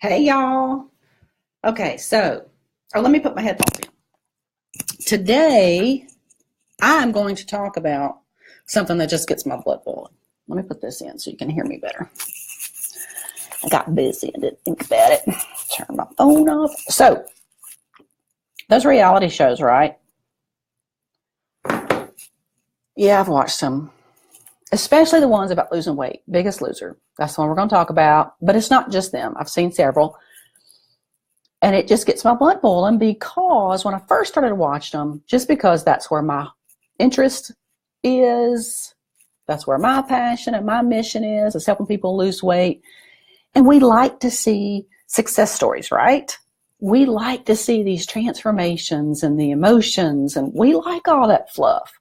Hey y'all. Okay, let me put my headphones in. Today, I'm going to talk about something that just gets my blood boiling. Let me put this in so you can hear me better. I got busy and didn't think about it. Turn my phone off. So, those reality shows, right? Yeah, I've watched some, especially the ones about losing weight. Biggest Loser. That's the one we're going to talk about. But it's not just them. I've seen several. And it just gets my blood boiling because when I first started watching them, just because that's where my interest is, that's where my passion and my mission is helping people lose weight. And we like to see success stories, right? We like to see these transformations and the emotions, and we like all that fluff.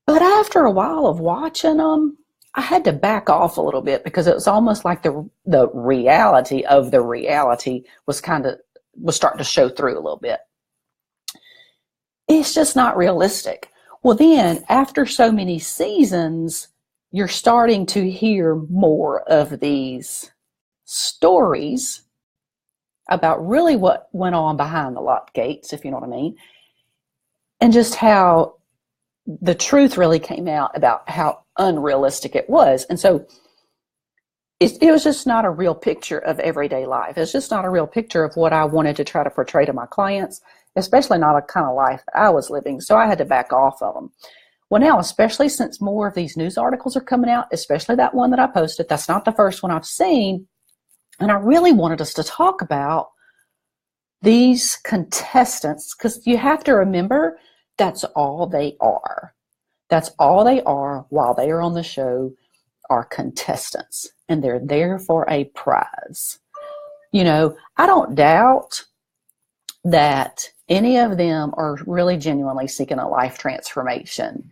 But after a while of watching them, I had to back off a little bit because it was almost like the reality of the reality was starting to show through a little bit. It's just not realistic. Well, then after so many seasons, you're starting to hear more of these stories about really what went on behind the locked gates, if you know what I mean, and just how the truth really came out about how unrealistic it was. And so it was just not a real picture of everyday life. It's just not a real picture of what I wanted to try to portray to my clients, especially not a kind of life that I was living. So I had to back off of them. Well, now, especially since more of these news articles are coming out, especially that one that I posted, that's not the first one I've seen. And I really wanted us to talk about these contestants, because you have to remember that's all they are. That's all they are while they are on the show, are contestants. And they're there for a prize. You know, I don't doubt that any of them are really genuinely seeking a life transformation.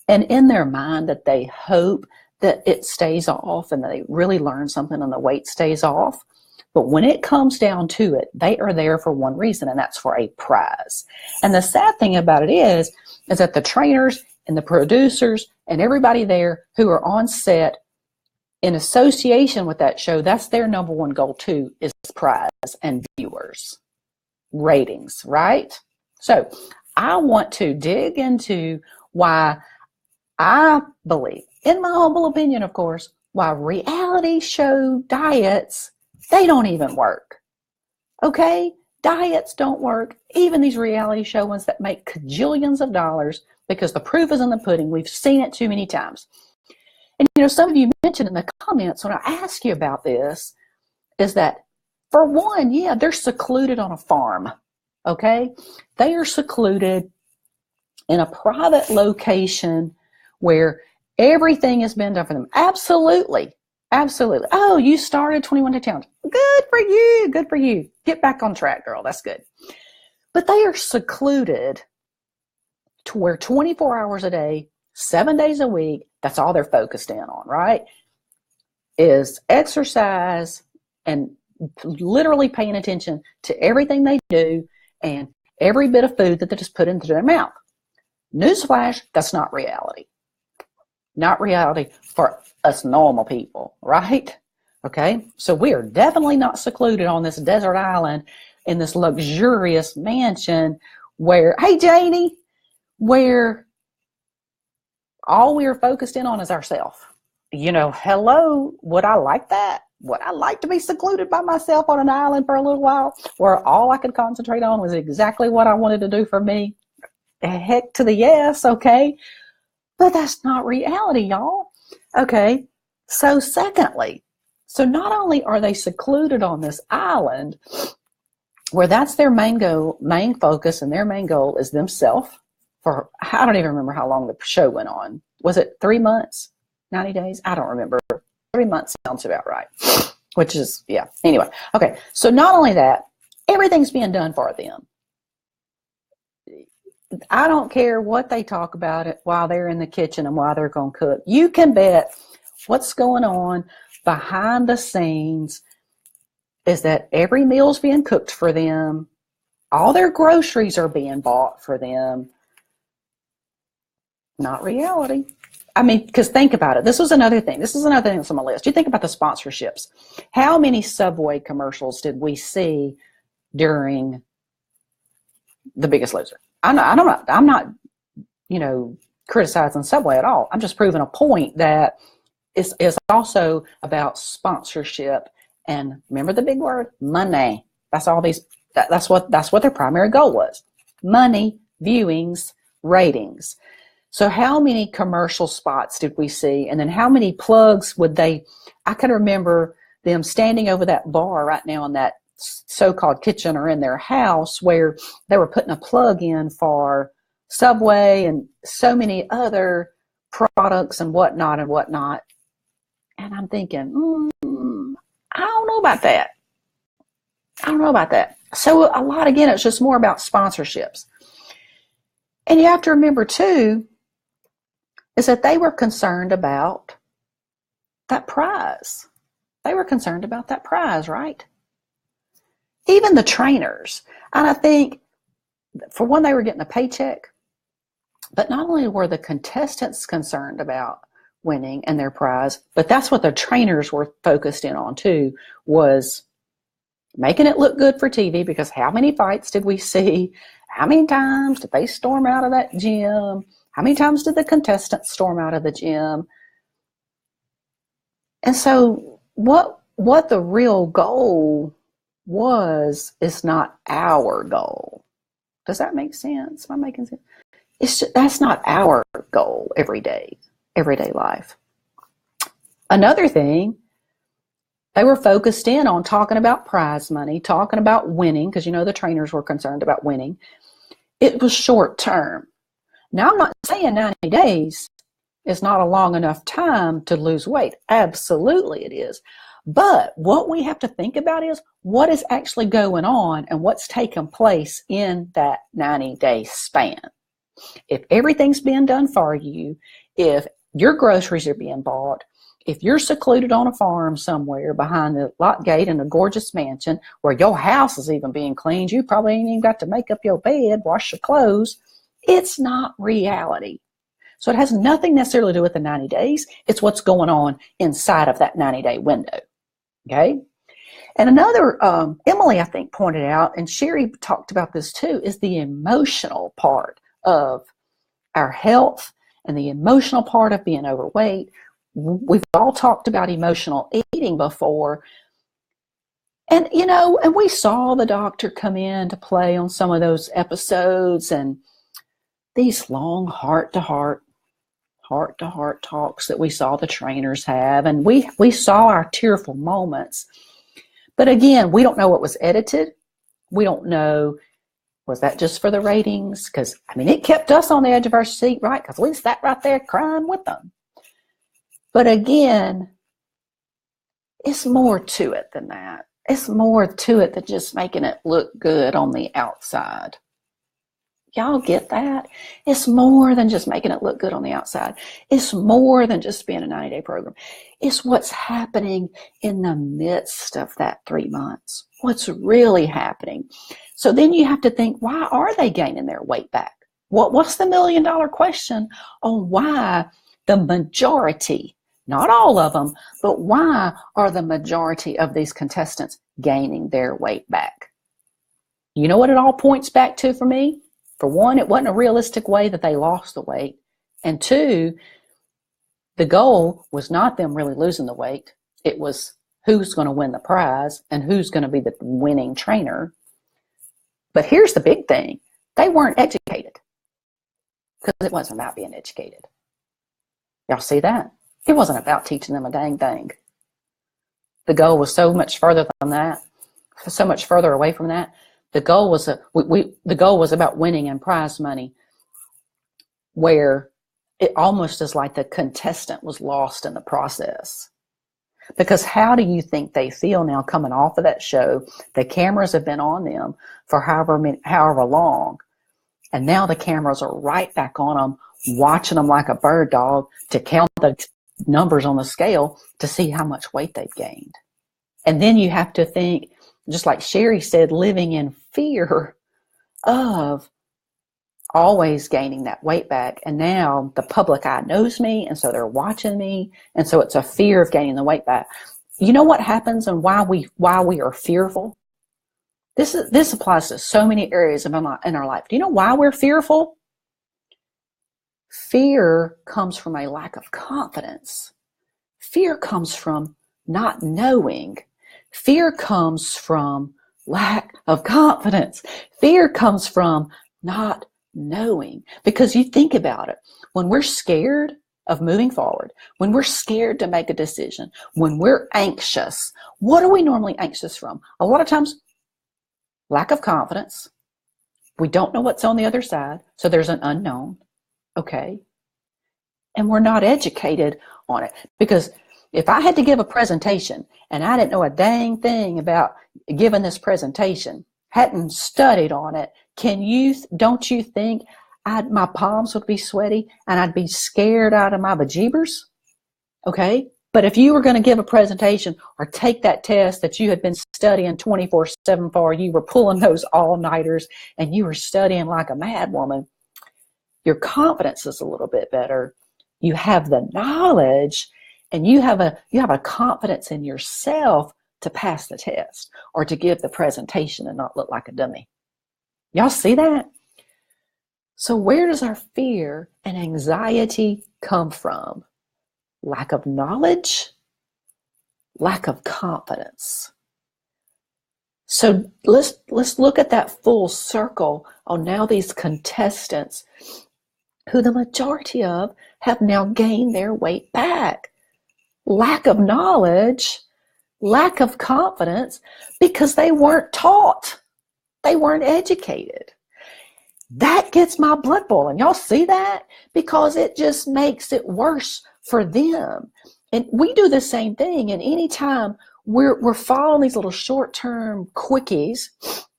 And in their mind that they hope that it stays off and they really learn something and the weight stays off. But when it comes down to it, they are there for one reason, and that's for a prize. And the sad thing about it is that the trainers and the producers and everybody there who are on set in association with that show, that's their number one goal too, is prize and viewers, ratings, right? So I want to dig into why I believe, in my humble opinion, of course, why reality show diets, they don't even work. Okay? Diets don't work. Even these reality show ones that make cajillions of dollars, because the proof is in the pudding. We've seen it too many times. And you know, some of you mentioned in the comments when I asked you about this, is that for one, yeah, they're secluded on a farm. Okay? They are secluded in a private location where everything has been done for them. Absolutely. Absolutely. Oh, you started 21 Day Challenge. Good for you. Good for you. Get back on track, girl. That's good. But they are secluded to where 24 hours a day, 7 days a week, that's all they're focused in on, right? Is exercise and literally paying attention to everything they do and every bit of food that they just put into their mouth. Newsflash, that's not reality. Not reality for us normal people, right? Okay, so we are definitely not secluded on this desert island in this luxurious mansion where, hey Janie, where all we are focused in on is ourselves. You know, hello, would I like that? Would I like to be secluded by myself on an island for a little while where all I could concentrate on was exactly what I wanted to do for me? Heck to the yes, okay? But that's not reality, y'all. Okay, so secondly, so not only are they secluded on this island where that's their main focus, and their main goal is themselves for, I don't even remember how long the show went on. Was it 3 months, 90 days? I don't remember. 3 months sounds about right, which is, yeah. Anyway, okay, so not only that, everything's being done for them. I don't care what they talk about it while they're in the kitchen and while they're going to cook. You can bet what's going on behind the scenes is that every meal's being cooked for them. All their groceries are being bought for them. Not reality. I mean, because think about it. This was another thing. This is another thing that's on my list. You think about the sponsorships. How many Subway commercials did we see during The Biggest Loser? I'm not, criticizing Subway at all. I'm just proving a point that is also about sponsorship. And remember the big word, money. That's what their primary goal was. Money, viewings, ratings. So how many commercial spots did we see? And then how many plugs would they, I can remember them standing over that bar right now in that so-called kitchen or in their house where they were putting a plug in for Subway and so many other products and whatnot. And I'm thinking, I don't know about that. So a lot, again, it's just more about sponsorships. And you have to remember, too, is that they were concerned about that prize. They were concerned about that prize, right? Even the trainers. And I think, for one, they were getting a paycheck. But not only were the contestants concerned about winning and their prize, but that's what the trainers were focused in on, too, was making it look good for TV, because how many fights did we see? How many times did they storm out of that gym? How many times did the contestants storm out of the gym? And so what the real goal was is not our goal. Does that make sense? Am I making sense? That's not our goal everyday life. Another thing, they were focused in on talking about prize money, talking about winning, because the trainers were concerned about winning. It was short term. Now, I'm not saying 90 days is not a long enough time to lose weight. Absolutely it is. But what we have to think about is what is actually going on and what's taking place in that 90-day span. If everything's being done for you, if your groceries are being bought, if you're secluded on a farm somewhere behind the lock gate in a gorgeous mansion where your house is even being cleaned, you probably ain't even got to make up your bed, wash your clothes, it's not reality. So it has nothing necessarily to do with the 90 days. It's what's going on inside of that 90-day window. Okay? And another, Emily, I think, pointed out, and Sherry talked about this too, is the emotional part of our health and the emotional part of being overweight. We've all talked about emotional eating before. And, and we saw the doctor come in to play on some of those episodes, and these long heart-to-heart talks that we saw the trainers have. And we saw our tearful moments. But again, we don't know what was edited. We don't know, was that just for the ratings? Because, it kept us on the edge of our seat, right? Because we sat right there crying with them. But again, it's more to it than that. It's more to it than just making it look good on the outside. Y'all get that? It's more than just making it look good on the outside. It's more than just being a 90-day program. It's what's happening in the midst of that 3 months. What's really happening. So then you have to think, why are they gaining their weight back? What's the $1 million question on why the majority, not all of them, but why are the majority of these contestants gaining their weight back? You know what it all points back to for me? For one, it wasn't a realistic way that they lost the weight. And two, the goal was not them really losing the weight. It was who's going to win the prize and who's going to be the winning trainer. But here's the big thing. They weren't educated, because it wasn't about being educated. Y'all see that? It wasn't about teaching them a dang thing. The goal was so much further than that, so much further away from that. The goal was the goal was about winning and prize money, where it almost is like the contestant was lost in the process. Because how do you think they feel now coming off of that show? The cameras have been on them for however long, and now the cameras are right back on them, watching them like a bird dog to count the numbers on the scale to see how much weight they've gained. And then you have to think, just like Sherry said, living in fear of, always gaining that weight back. And now the public eye knows me, and so they're watching me. And so it's a fear of gaining the weight back. You know what happens and why we are fearful? This applies to so many areas in our life. Do you know why we're fearful? Fear comes from a lack of confidence. Fear comes from not knowing. Fear comes from lack of confidence. Fear comes from not knowing. Because you think about it, when we're scared of moving forward, when we're scared to make a decision, when we're anxious, what are we normally anxious from? A lot of times, lack of confidence. We don't know what's on the other side, so there's an unknown. Okay. And we're not educated on it. Because if I had to give a presentation and I didn't know a dang thing about giving this presentation, hadn't studied on it, don't you think my palms would be sweaty and I'd be scared out of my bejeebers? Okay. But if you were going to give a presentation or take that test that you had been studying 24/7 for, you were pulling those all-nighters and you were studying like a mad woman, your confidence is a little bit better. You have the knowledge and you have a confidence in yourself to pass the test or to give the presentation and not look like a dummy. Y'all see that? So where does our fear and anxiety come from? Lack of knowledge, lack of confidence. So let's look at that full circle on now these contestants who the majority of have now gained their weight back. Lack of knowledge, lack of confidence, because they weren't taught. They weren't educated. That gets my blood boiling. Y'all see that? Because it just makes it worse for them. And we do the same thing. And anytime we're following these little short-term quickies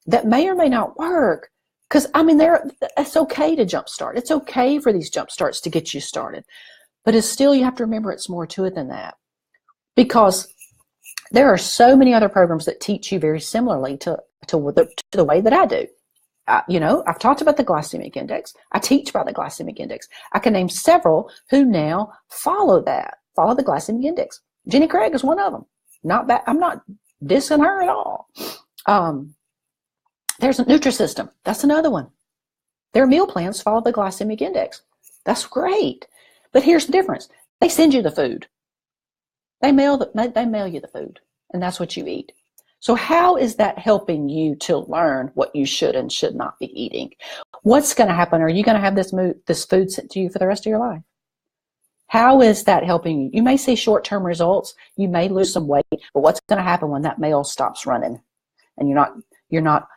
that may or may not work, because I mean, it's okay to jumpstart. It's okay for these jump starts to get you started. But it's still, you have to remember it's more to it than that. Because there are so many other programs that teach you very similarly to the way that I do. I've talked about the glycemic index. I teach about the glycemic index. I can name several who now follow the glycemic index. Jenny Craig is one of them. Not bad. I'm not dissing her at all. There's a Nutrisystem. That's another one. Their meal plans follow the glycemic index. That's great. But here's the difference. They send you the food. They mail you the food, and that's what you eat. So how is that helping you to learn what you should and should not be eating? What's going to happen? Are you going to have this food sent to you for the rest of your life? How is that helping you? You may see short-term results. You may lose some weight, but what's going to happen when that mail stops running and you're not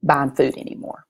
buying food anymore?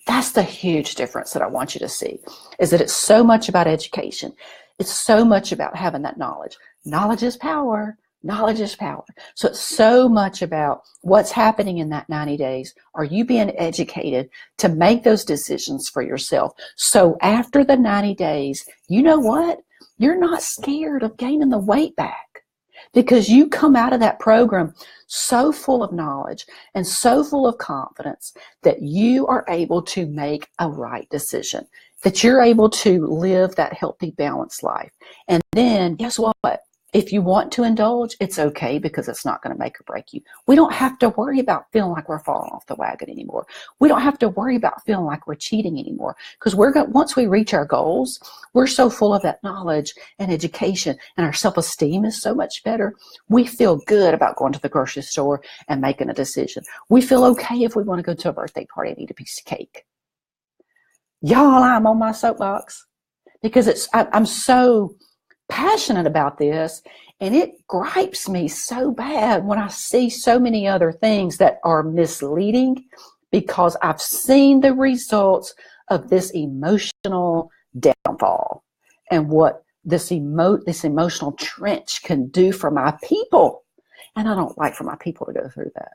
That's the huge difference that I want you to see, is that it's so much about education. It's so much about having that knowledge. Knowledge is power. Knowledge is power. So it's so much about what's happening in that 90 days. Are you being educated to make those decisions for yourself? So after the 90 days, you know what? You're not scared of gaining the weight back because you come out of that program so full of knowledge and so full of confidence that you are able to make a right decision, that you're able to live that healthy, balanced life. And then guess what? If you want to indulge, it's okay because it's not going to make or break you. We don't have to worry about feeling like we're falling off the wagon anymore. We don't have to worry about feeling like we're cheating anymore because once we reach our goals, we're so full of that knowledge and education, and our self-esteem is so much better. We feel good about going to the grocery store and making a decision. We feel okay if we want to go to a birthday party and eat a piece of cake. Y'all, I'm on my soapbox because I'm so passionate about this, and it gripes me so bad when I see so many other things that are misleading because I've seen the results of this emotional downfall and what this emotional trench can do for my people. And I don't like for my people to go through that.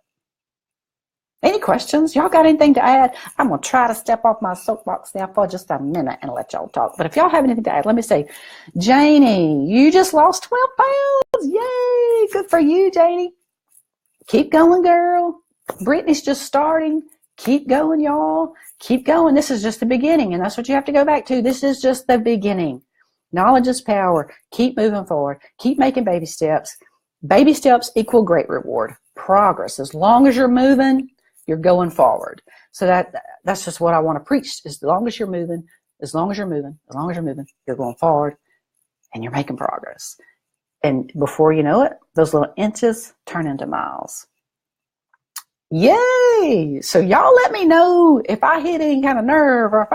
Any questions? Y'all got anything to add? I'm going to try to step off my soapbox now for just a minute and let y'all talk. But if y'all have anything to add, let me say, Janie, you just lost 12 pounds. Yay. Good for you, Janie. Keep going, girl. Brittany's just starting. Keep going, y'all. Keep going. This is just the beginning, and that's what you have to go back to. This is just the beginning. Knowledge is power. Keep moving forward. Keep making baby steps. Baby steps equal great reward. Progress. As long as you're moving, you're going forward. So that's just what I want to preach. As long as you're moving, you're going forward, and you're making progress. And before you know it, those little inches turn into miles. Yay! So y'all let me know if I hit any kind of nerve, or if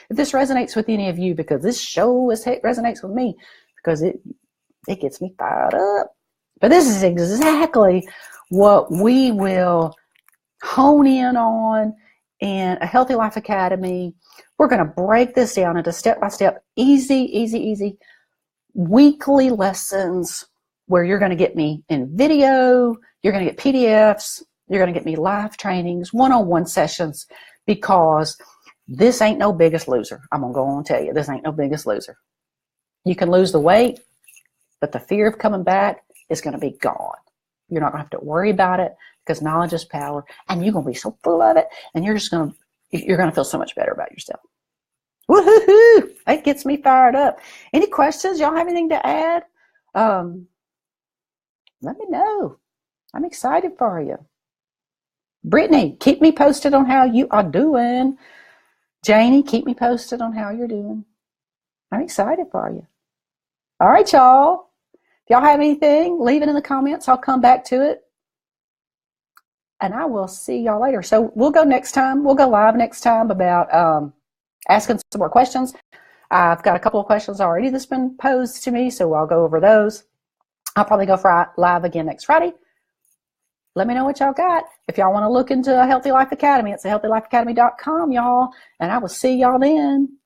this resonates with any of you, because this show resonates with me, because it gets me fired up. But this is exactly what we will hone in on in a Healthy Life Academy. We're going to break this down into step-by-step, easy weekly lessons where you're going to get me in video, you're going to get PDFs, you're going to get me live trainings, one-on-one sessions, because this ain't no Biggest Loser. I'm going to go on and tell you, this ain't no Biggest Loser. You can lose the weight, but the fear of coming back is going to be gone. You're not going to have to worry about it, because knowledge is power, and you're going to be so full of it, and you're going to feel so much better about yourself. Woohoo! It gets me fired up. Any questions? Y'all have anything to add? Let me know. I'm excited for you. Brittany, keep me posted on how you are doing. Janie, keep me posted on how you're doing. I'm excited for you. All right, y'all. If y'all have anything, leave it in the comments. I'll come back to it. And I will see y'all later. So we'll go next time. We'll go live next time about asking some more questions. I've got a couple of questions already that's been posed to me, so I'll go over those. I'll probably go live again next Friday. Let me know what y'all got. If y'all want to look into a Healthy Life Academy, it's a healthylifeacademy.com, y'all. And I will see y'all then.